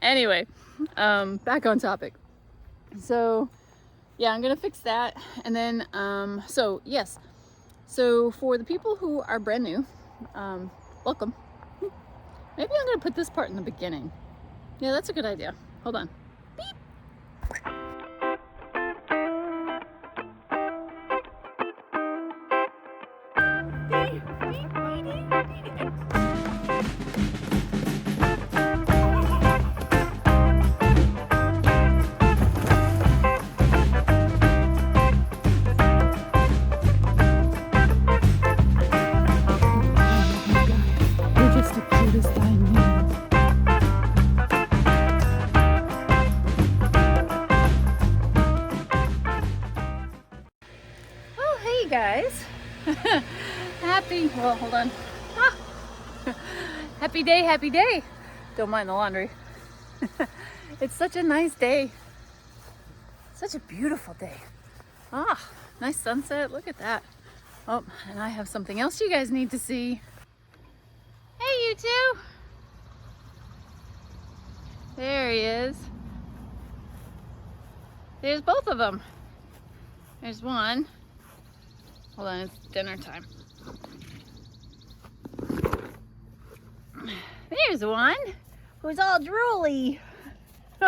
Anyway, back on topic. So yeah, I'm gonna fix that. And then so yes, so for the people who are brand new, welcome. Maybe I'm gonna put this part in the beginning. Yeah, that's a good idea. Hold on. Guys, well, hold on. Ah. Happy day. Don't mind the laundry. It's such a nice day. Such a beautiful day. Ah, nice sunset. Look at that. Oh, and I have something else you guys need to see. Hey, you two. There he is. There's both of them. There's one. Hold on, it's dinner time. There's one who's all drooly.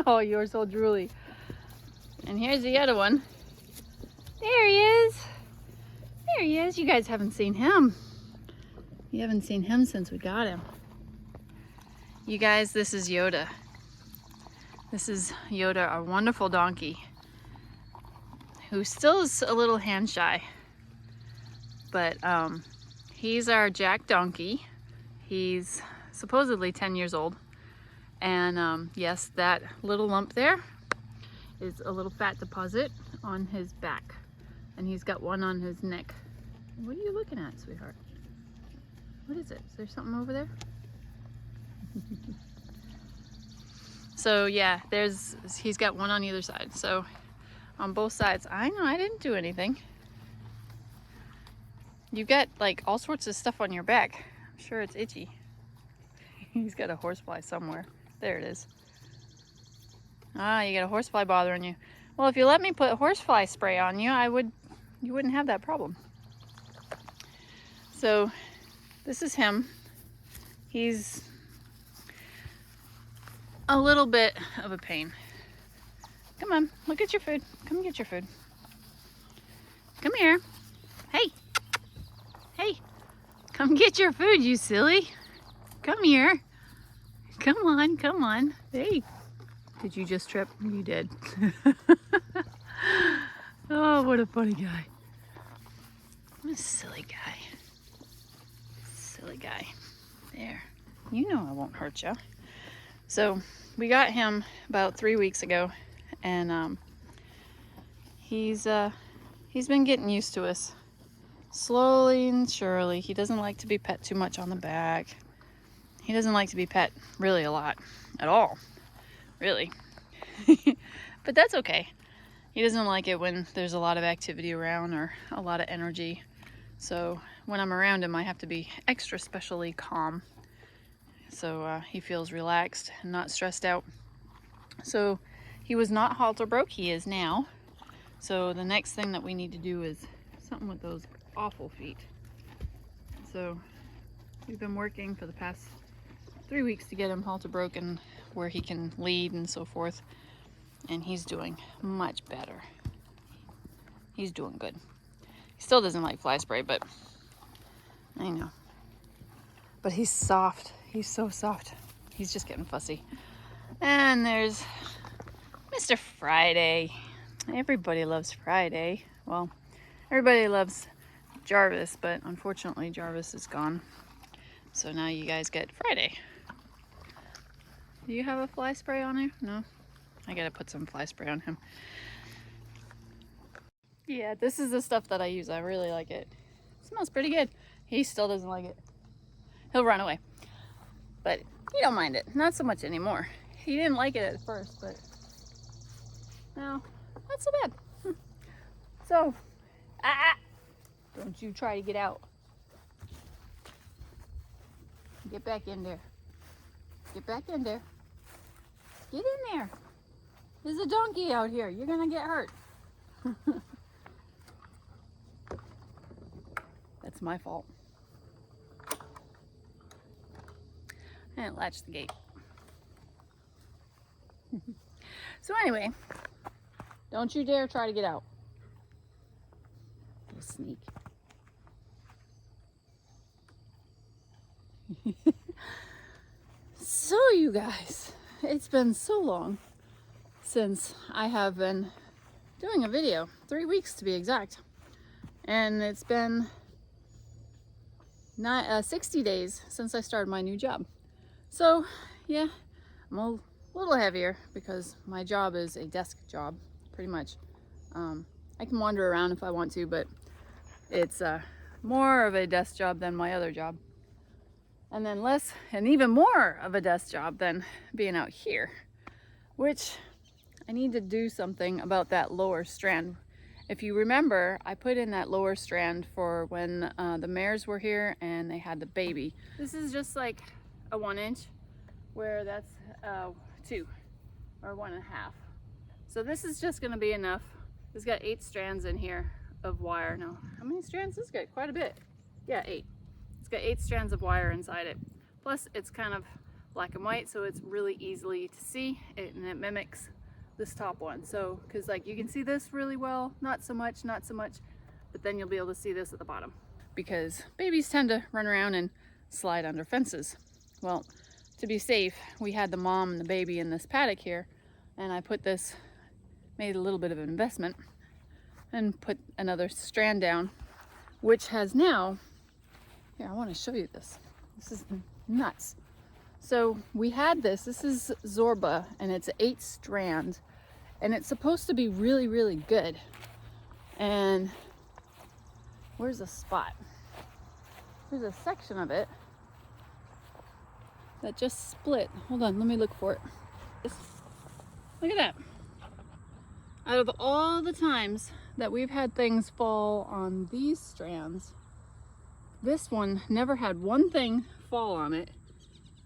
Oh, you're so drooly. And here's the other one. There he is. There he is. You guys haven't seen him. You haven't seen him since we got him. You guys, this is Yoda. This is Yoda, our wonderful donkey, who still is a little hand shy. But he's our Jack donkey. He's supposedly 10 years old. And yes, that little lump there is a little fat deposit on his back. And he's got one on his neck. What are you looking at, sweetheart? What is it? Is there something over there? So yeah, he's got one on either side. So on both sides, I know I didn't do anything. You've got like all sorts of stuff on your back. I'm sure it's itchy. He's got a horsefly somewhere. There it is. Ah, you got a horsefly bothering you. Well, if you let me put horsefly spray on you, you wouldn't have that problem. So this is him. He's a little bit of a pain. Come on, look at your food. Come get your food. Come here. Hey. Hey, come get your food, you silly. Come here. Come on, come on. Hey, did you just trip? You did. Oh, what a funny guy. What a silly guy. Silly guy. There. You know I won't hurt you. So we got him about 3 weeks ago, and he's been getting used to us. Slowly and surely. He doesn't like to be pet too much on the back. He doesn't like to be pet really a lot at all, really. But that's okay. He doesn't like it when there's a lot of activity around or a lot of energy. So when I'm around him, I have to be extra specially calm. So he feels relaxed and not stressed out. So he was not halter broke. He is now. So the next thing that we need to do is something with those awful feet. So we've been working for the past 3 weeks to get him halter broken where he can lead and so forth, and he's doing much better. He's doing good. He still doesn't like fly spray, but I know. But he's soft. He's so soft. He's just getting fussy. And there's Mr. Friday. Everybody loves Friday. Well, everybody loves Jarvis, but unfortunately Jarvis is gone. So now you guys get Friday. Do you have a fly spray on there? No? I gotta put some fly spray on him. Yeah, this is the stuff that I use. I really like it. It smells pretty good. He still doesn't like it. He'll run away. But he don't mind it. Not so much anymore. He didn't like it at first, but no, not so bad. So, don't you try to get out. Get back in there. Get back in there. Get in there. There's a donkey out here. You're gonna get hurt. That's my fault. I didn't latch the gate. So anyway, don't you dare try to get out. Little sneak. So you guys, it's been so long since I have been doing a video, 3 weeks to be exact. And it's been 60 days since I started my new job. So yeah, I'm a little heavier because my job is a desk job, pretty much. I can wander around if I want to, but it's more of a desk job than my other job. And then less, and even more of a desk job than being out here, which I need to do something about that lower strand. If you remember, I put in that lower strand for when the mares were here and they had the baby. This is just like a 1 inch, where that's 2 or 1.5. So this is just gonna be enough. It's got 8 strands in here of wire. Now, how many strands? This got quite a bit. Yeah, 8. It's got 8 strands of wire inside it. Plus it's kind of black and white, so it's really easily to see it, and it mimics this top one. So, because like you can see this really well, not so much, but then you'll be able to see this at the bottom. Because babies tend to run around and slide under fences. Well, to be safe, we had the mom and the baby in this paddock here, and I put this, made a little bit of an investment, and put another strand down, which has now, here, I want to show you this. This is nuts. So we had this is Zorba, and it's 8 strand, and it's supposed to be really, really good. And where's the spot? There's a section of it that just split. Hold on, let me look for it. Look at that. Out of all the times that we've had things fall on these strands, this one never had one thing fall on it.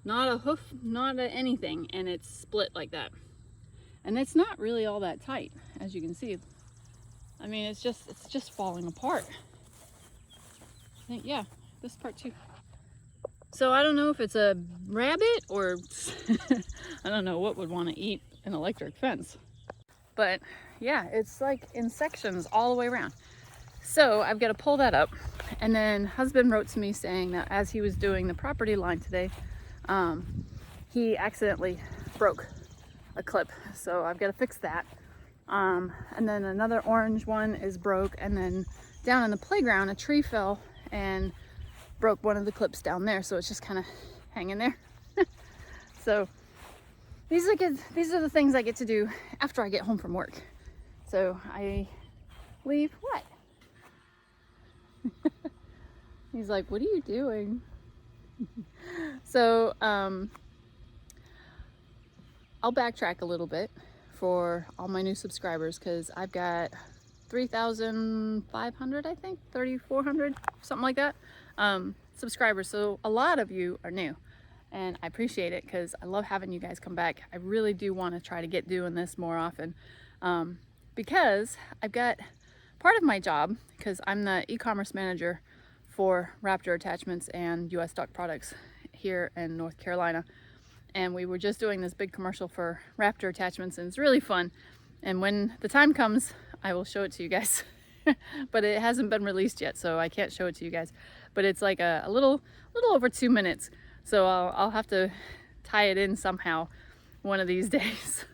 Not a hoof, not a anything, and it's split like that. And it's not really all that tight, as you can see. I mean, it's just falling apart. I think, yeah, this part too. So I don't know if it's a rabbit or I don't know what would want to eat an electric fence. But yeah, it's like in sections all the way around. So I've got to pull that up. And then husband wrote to me saying that as he was doing the property line today, he accidentally broke a clip. So I've got to fix that. And then another orange one is broke. And then down in the playground, a tree fell and broke one of the clips down there. So it's just kind of hanging there. So these are the things I get to do after I get home from work. So I leave what? He's like, what are you doing? So I'll backtrack a little bit for all my new subscribers, because I've got 3,500, I think, 3,400, something like that, subscribers. So a lot of you are new, and I appreciate it because I love having you guys come back. I really do want to try to get doing this more often, because I've got part of my job, because I'm the e-commerce manager for Raptor Attachments and US Duck Products here in North Carolina. And we were just doing this big commercial for Raptor Attachments, and it's really fun. And when the time comes, I will show it to you guys. But it hasn't been released yet, so I can't show it to you guys. But it's like a little over 2 minutes. So I'll have to tie it in somehow one of these days.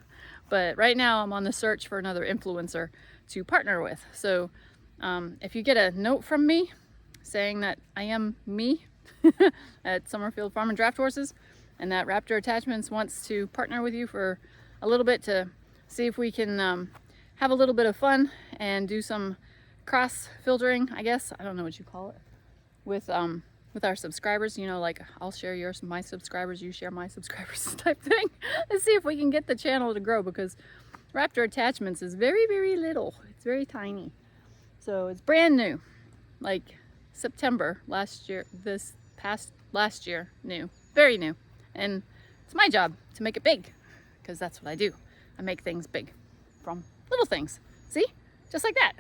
But right now I'm on the search for another influencer to partner with. So if you get a note from me saying that I am me at Summerfield Farm and Draft Horses, and that Raptor Attachments wants to partner with you for a little bit to see if we can have a little bit of fun and do some cross filtering, I guess, I don't know what you call it, with our subscribers, you know, like I'll share my subscribers, you share my subscribers type thing. Let's see if we can get the channel to grow, because Raptor Attachments is very, very little. It's very tiny. So it's brand new, like September last year, last year, new, very new. And it's my job to make it big, because that's what I do. I make things big from little things. See? Just like that.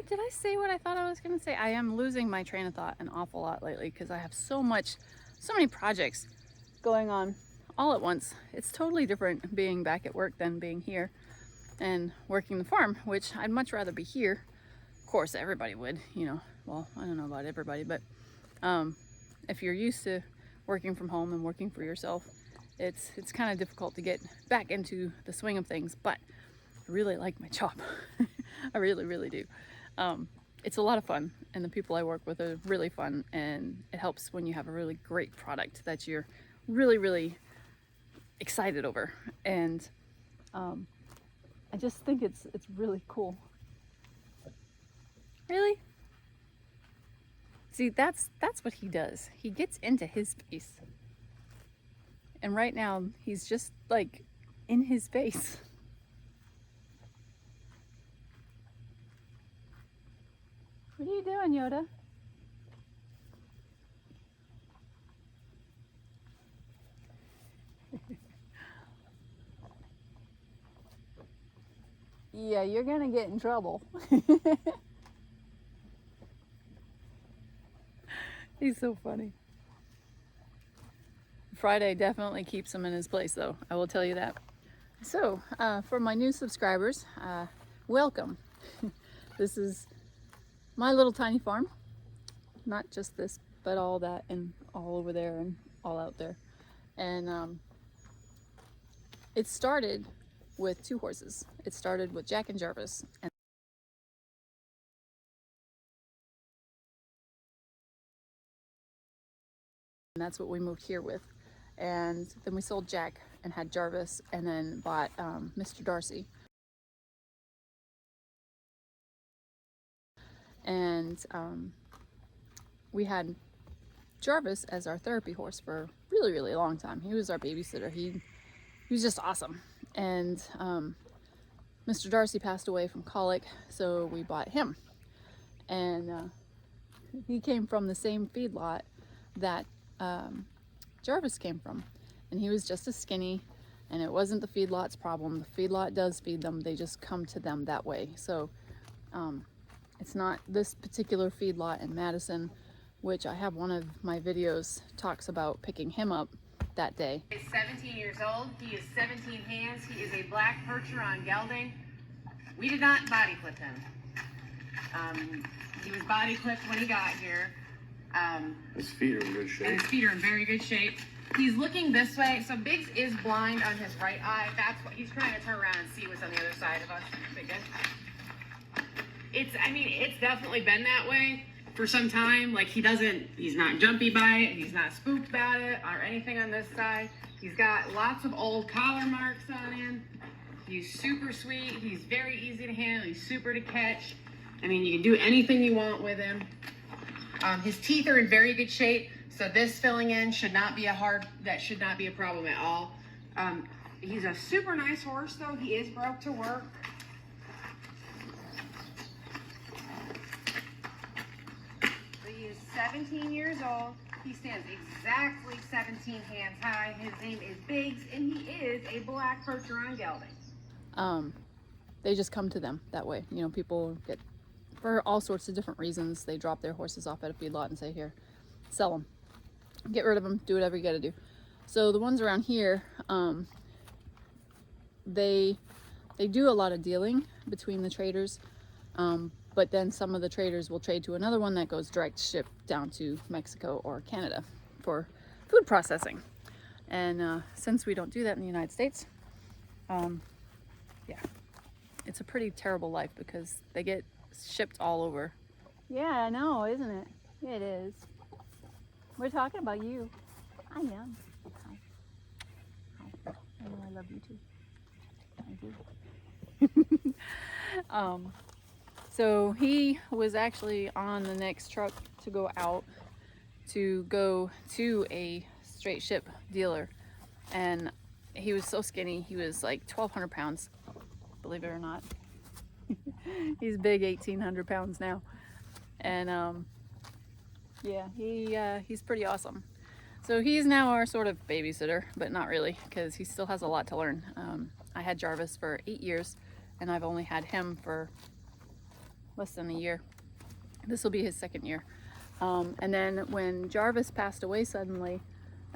Did I say what I thought I was going to say? I am losing my train of thought an awful lot lately because I have so many projects going on all at once. It's totally different being back at work than being here and working the farm, which I'd much rather be here. Of course, everybody would, you know. Well, I don't know about everybody, but if you're used to working from home and working for yourself, it's kind of difficult to get back into the swing of things, but I really like my job. I really, really do. It's a lot of fun, and the people I work with are really fun, and it helps when you have a really great product that you're really, really excited over. And I just think it's really cool. Really? See, that's what he does. He gets into his space. And right now, he's just like in his space. What are you doing, Yoda? Yeah, you're gonna get in trouble. He's so funny. Friday definitely keeps him in his place, though. I will tell you that. So, for my new subscribers, welcome. This is my little tiny farm. Not just this, but all that and all over there and all out there. And it started with 2 horses. It started with Jack and Jarvis. And that's what we moved here with. And then we sold Jack and had Jarvis, and then bought Mr. Darcy. And we had Jarvis as our therapy horse for a really, really long time. He was our babysitter. He was just awesome. And Mr. Darcy passed away from colic, so we bought him. And he came from the same feedlot that Jarvis came from. And he was just as skinny, and it wasn't the feedlot's problem. The feedlot does feed them, they just come to them that way. So it's not this particular feedlot in Madison, which I have one of my videos talks about picking him up that day. He's 17 years old. He is 17 hands. He is a black Percheron gelding. We did not body clip him. He was body clipped when he got here. His feet are in good shape. And his feet are in very good shape. He's looking this way. So Biggs is blind on his right eye. That's what he's trying to turn around and see what's on the other side of us. It's definitely been that way for some time. Like he's not jumpy by it. He's not spooked about it or anything on this side. He's got lots of old collar marks on him. He's super sweet. He's very easy to handle. He's super to catch. I mean, you can do anything you want with him. His teeth are in very good shape. So this filling in should not be a problem at all. He's a super nice horse though. He is broke to work. He is 17 years old. He stands exactly 17 hands high. His name is Biggs, and he is a black Percheron gelding. They just come to them that way. You know, people get, for all sorts of different reasons, they drop their horses off at a feedlot and say, here, sell them. Get rid of them, do whatever you gotta do. So the ones around here, they do a lot of dealing between the traders. But then some of the traders will trade to another one that goes direct ship down to Mexico or Canada for food processing. And since we don't do that in the United States, yeah, it's a pretty terrible life because they get shipped all over. Yeah, I know, isn't it? It is. We're talking about you. I am. Hi. Hi. I know I love you too. I do. So he was actually on the next truck to go out to go to a straight ship dealer, and he was so skinny. He was like 1,200 pounds, believe it or not. He's big, 1,800 pounds now. And yeah, he's pretty awesome. So he's now our sort of babysitter, but not really, because he still has a lot to learn. I had Jarvis for 8 years, and I've only had him for less than a year. This will be his 2nd year. And then when Jarvis passed away suddenly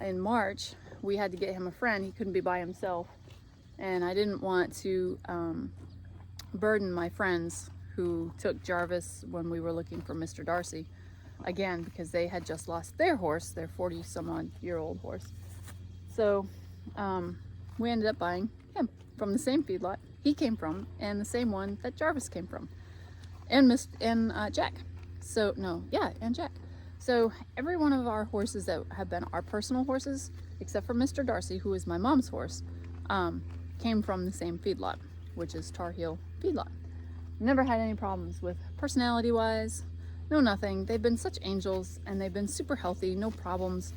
in March, we had to get him a friend. He couldn't be by himself. And I didn't want to burden my friends who took Jarvis when we were looking for Mr. Darcy again, because they had just lost their horse, their 40-some-odd-year-old horse. So we ended up buying him from the same feedlot he came from, and the same one that Jarvis came from, and Jack. So and Jack. So every one of our horses that have been our personal horses, except for Mr. Darcy, who is my mom's horse, came from the same feedlot, which is Tar Heel Feedlot. Never had any problems with personality-wise. No, nothing. They've been such angels, and they've been super healthy, no problems.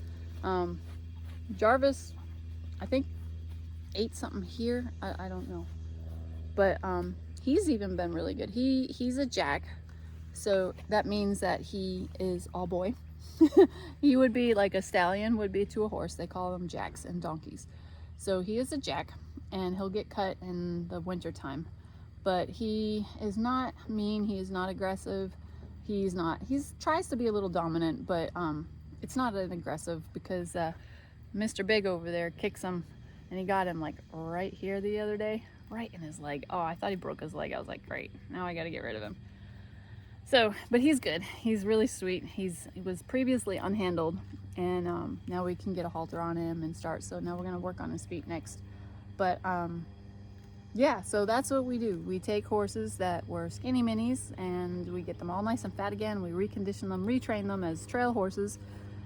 Jarvis, I think, ate something here. I don't know. But he's even been really good. He's a Jack, so that means that he is all boy. He would be like a stallion would be to a horse. They call them Jacks and donkeys. So he is a Jack, and he'll get cut in the winter time. But he is not mean. He is not aggressive. He tries to be a little dominant, but it's not an aggressive, because Mr. Big over there kicks him, and he got him like right here the other day, right in his leg. Oh, I thought he broke his leg. I was like, great, now I got to get rid of him. So, but he's good. He's really sweet. He was previously unhandled, and now we can get a halter on him and start. So now we're gonna work on his feet next. But yeah, so that's what we do. We take horses that were skinny minis, and we get them all nice and fat again. We recondition them, retrain them as trail horses,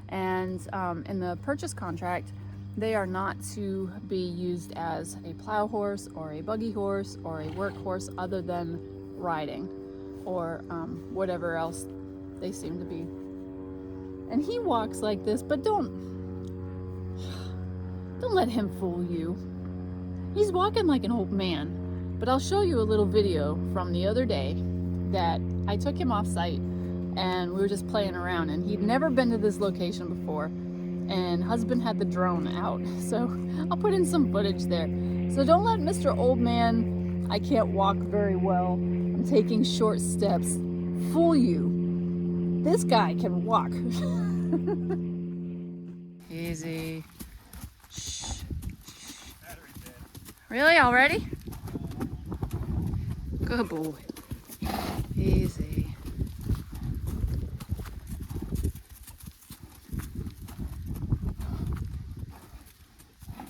and in the purchase contract, they are not to be used as a plow horse or a buggy horse or a work horse, other than riding or whatever else they seem to be. And he walks like this, but don't let him fool you. He's walking like an old man. But I'll show you a little video from the other day that I took him off site, and we were just playing around, and he'd never been to this location before, and husband had the drone out, so I'll put in some footage there. So don't let Mr. Old Man, I can't walk very well, I'm taking short steps, fool you. This guy can walk. Easy. Shh. Really? Already? Good boy. Easy.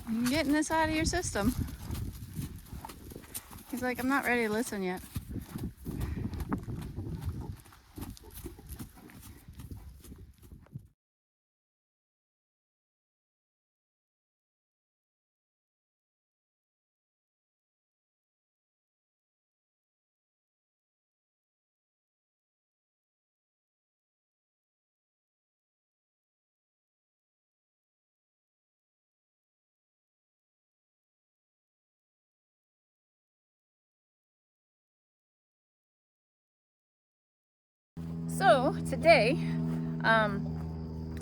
You're getting this out of your system. He's like, I'm not ready to listen yet. So today, I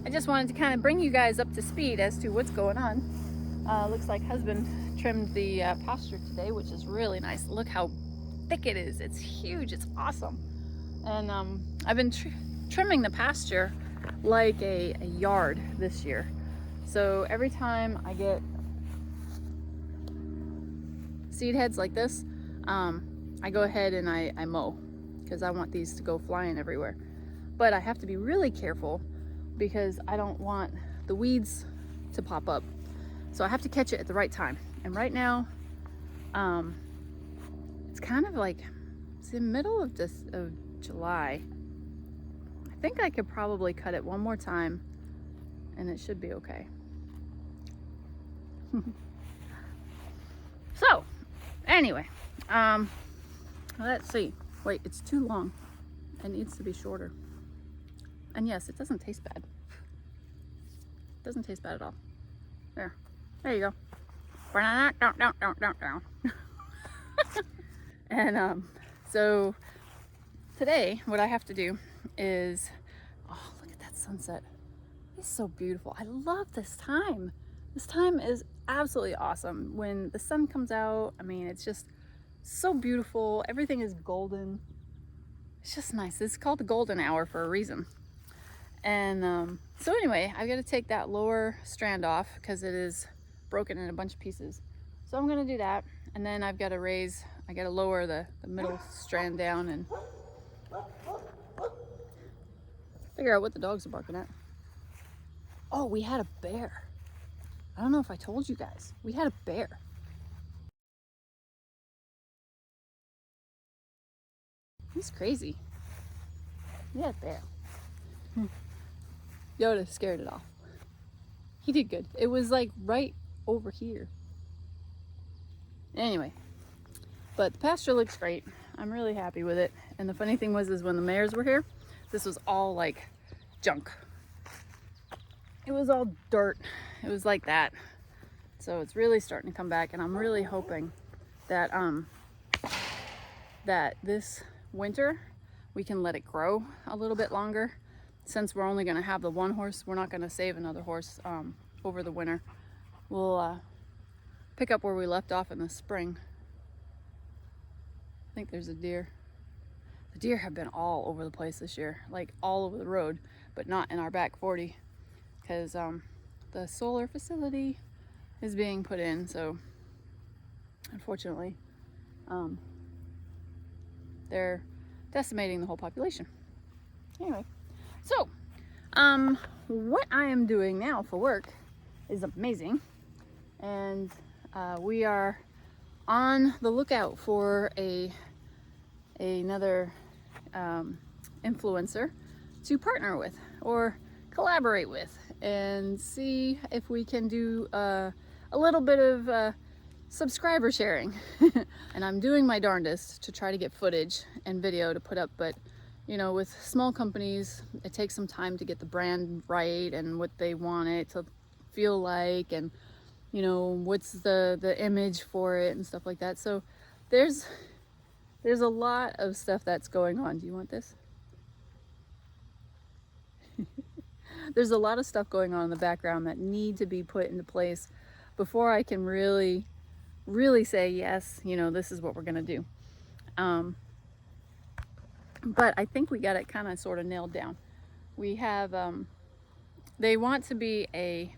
just wanted to kind of bring you guys up to speed as to what's going on. Looks like husband trimmed the pasture today, which is really nice. Look how thick it is. It's huge. It's awesome. And I've been trimming the pasture like a yard this year. So every time I get seed heads like this, I go ahead and I mow, because I want these to go flying everywhere. But I have to be really careful, because I don't want the weeds to pop up. So I have to catch it at the right time. And right now, it's kind of like, it's the middle of July. I think I could probably cut it one more time, and it should be okay. So, anyway, let's see. Wait, it's too long. It needs to be shorter. And yes, it doesn't taste bad. It doesn't taste bad at all. There you go. Down. And so today, what I have to do is, oh, look at that sunset. It's so beautiful. I love this time. This time is absolutely awesome. When the sun comes out, I mean, it's just so beautiful. Everything is golden. It's just nice. It's called the golden hour for a reason. And so anyway, I've got to take that lower strand off because it is broken in a bunch of pieces. So I'm going to do that. And then I've got to lower the middle strand down and figure out what the dogs are barking at. Oh, we had a bear. I don't know if I told you guys. We had a bear. He's crazy. We had a bear. Yoda scared it off. He did good. It was like right over here. Anyway, but the pasture looks great. I'm really happy with it. And the funny thing was is when the mares were here, this was all like junk. It was all dirt. It was like that. So it's really starting to come back, and I'm really hoping that that this winter we can let it grow a little bit longer. Since we're only going to have the one horse, we're not going to save another horse over the winter. We'll pick up where we left off in the spring. I think there's a deer. The deer have been all over the place this year, like all over the road, but not in our back 40 because the solar facility is being put in. So unfortunately, they're decimating the whole population. Anyway, so what I am doing now for work is amazing, and we are on the lookout for another influencer to partner with or collaborate with and see if we can do a little bit of subscriber sharing. And I'm doing my darndest to try to get footage and video to put up, but you know, with small companies, it takes some time to get the brand right and what they want it to feel like, and you know, what's the image for it and stuff like that. So there's a lot of stuff that's going on. Do you want this? There's a lot of stuff going on in the background that need to be put into place before I can really say, yes, you know, this is what we're gonna do. But I think we got it kind of sort of nailed down. We have, they want to be a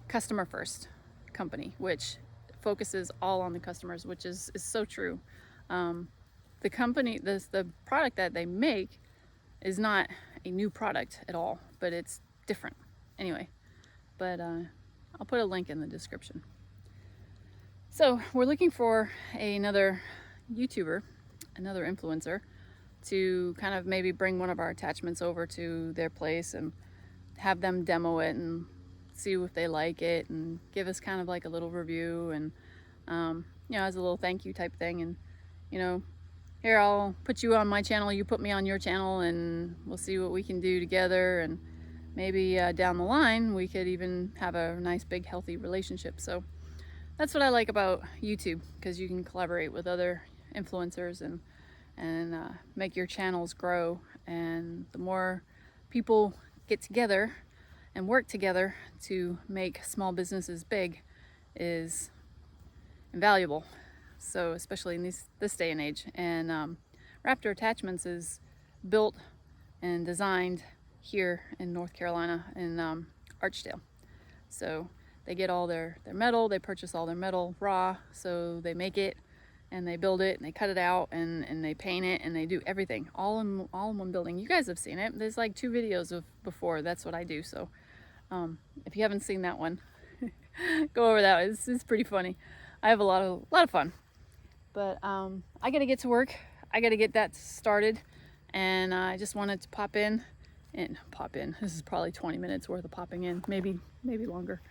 customer first company, which focuses all on the customers, which is so true. The company, the product that they make is not a new product at all, but it's different anyway. But I'll put a link in the description. So we're looking for another YouTuber, another influencer, to kind of maybe bring one of our attachments over to their place and have them demo it and see if they like it and give us kind of like a little review and you know, as a little thank you type thing. And you know, here, I'll put you on my channel, you put me on your channel, and we'll see what we can do together, and maybe down the line we could even have a nice big healthy relationship. So that's what I like about YouTube, because you can collaborate with other influencers and make your channels grow. And the more people get together and work together to make small businesses big is invaluable. So especially in this day and age. And Raptor Attachments is built and designed here in North Carolina in Archdale. So they get all their metal, they purchase all their metal raw, so they make it and they build it and they cut it out and they paint it and they do everything all in one building. You guys have seen it. There's like 2 videos of before. That's what I do. So if you haven't seen that one, go over that. It's pretty funny. I have a lot of fun. But I gotta get to work. I gotta get that started, and I just wanted to pop in. This is probably 20 minutes worth of popping in, maybe longer.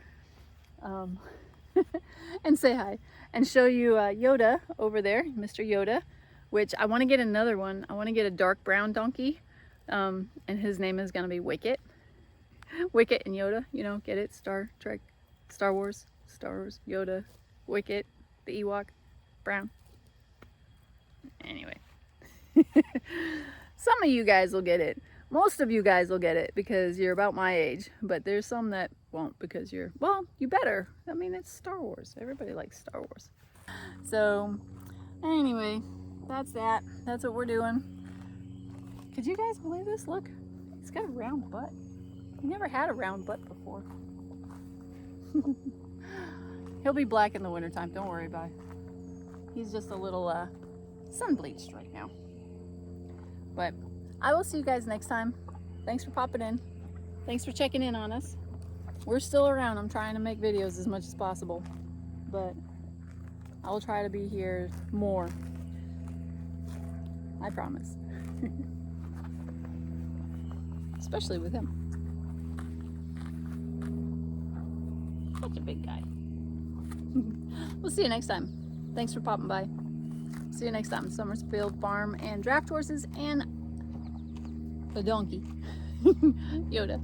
And say hi and show you Yoda over there, Mr. Yoda, which I want to get another one. I want to get a dark brown donkey, and his name is gonna be Wicket. Wicket and Yoda, you know, get it? Star Trek, Star Wars, Yoda, Wicket, the Ewok, brown. Anyway, some of you guys will get it, Most of you guys will get it because you're about my age, but there's some that won't because you're, well, you better. I mean, it's Star Wars. Everybody likes Star Wars. So, anyway, that's that. That's what we're doing. Could you guys believe this? Look, he's got a round butt. He never had a round butt before. He'll be black in the wintertime. Don't worry about it. He's just a little sun bleached right now. But I will see you guys next time. Thanks for popping in. Thanks for checking in on us. We're still around. I'm trying to make videos as much as possible, but I will try to be here more. I promise. Especially with him. Such a big guy. We'll see you next time. Thanks for popping by. See you next time. Summerfield Farm and draft horses and a donkey. Yoda.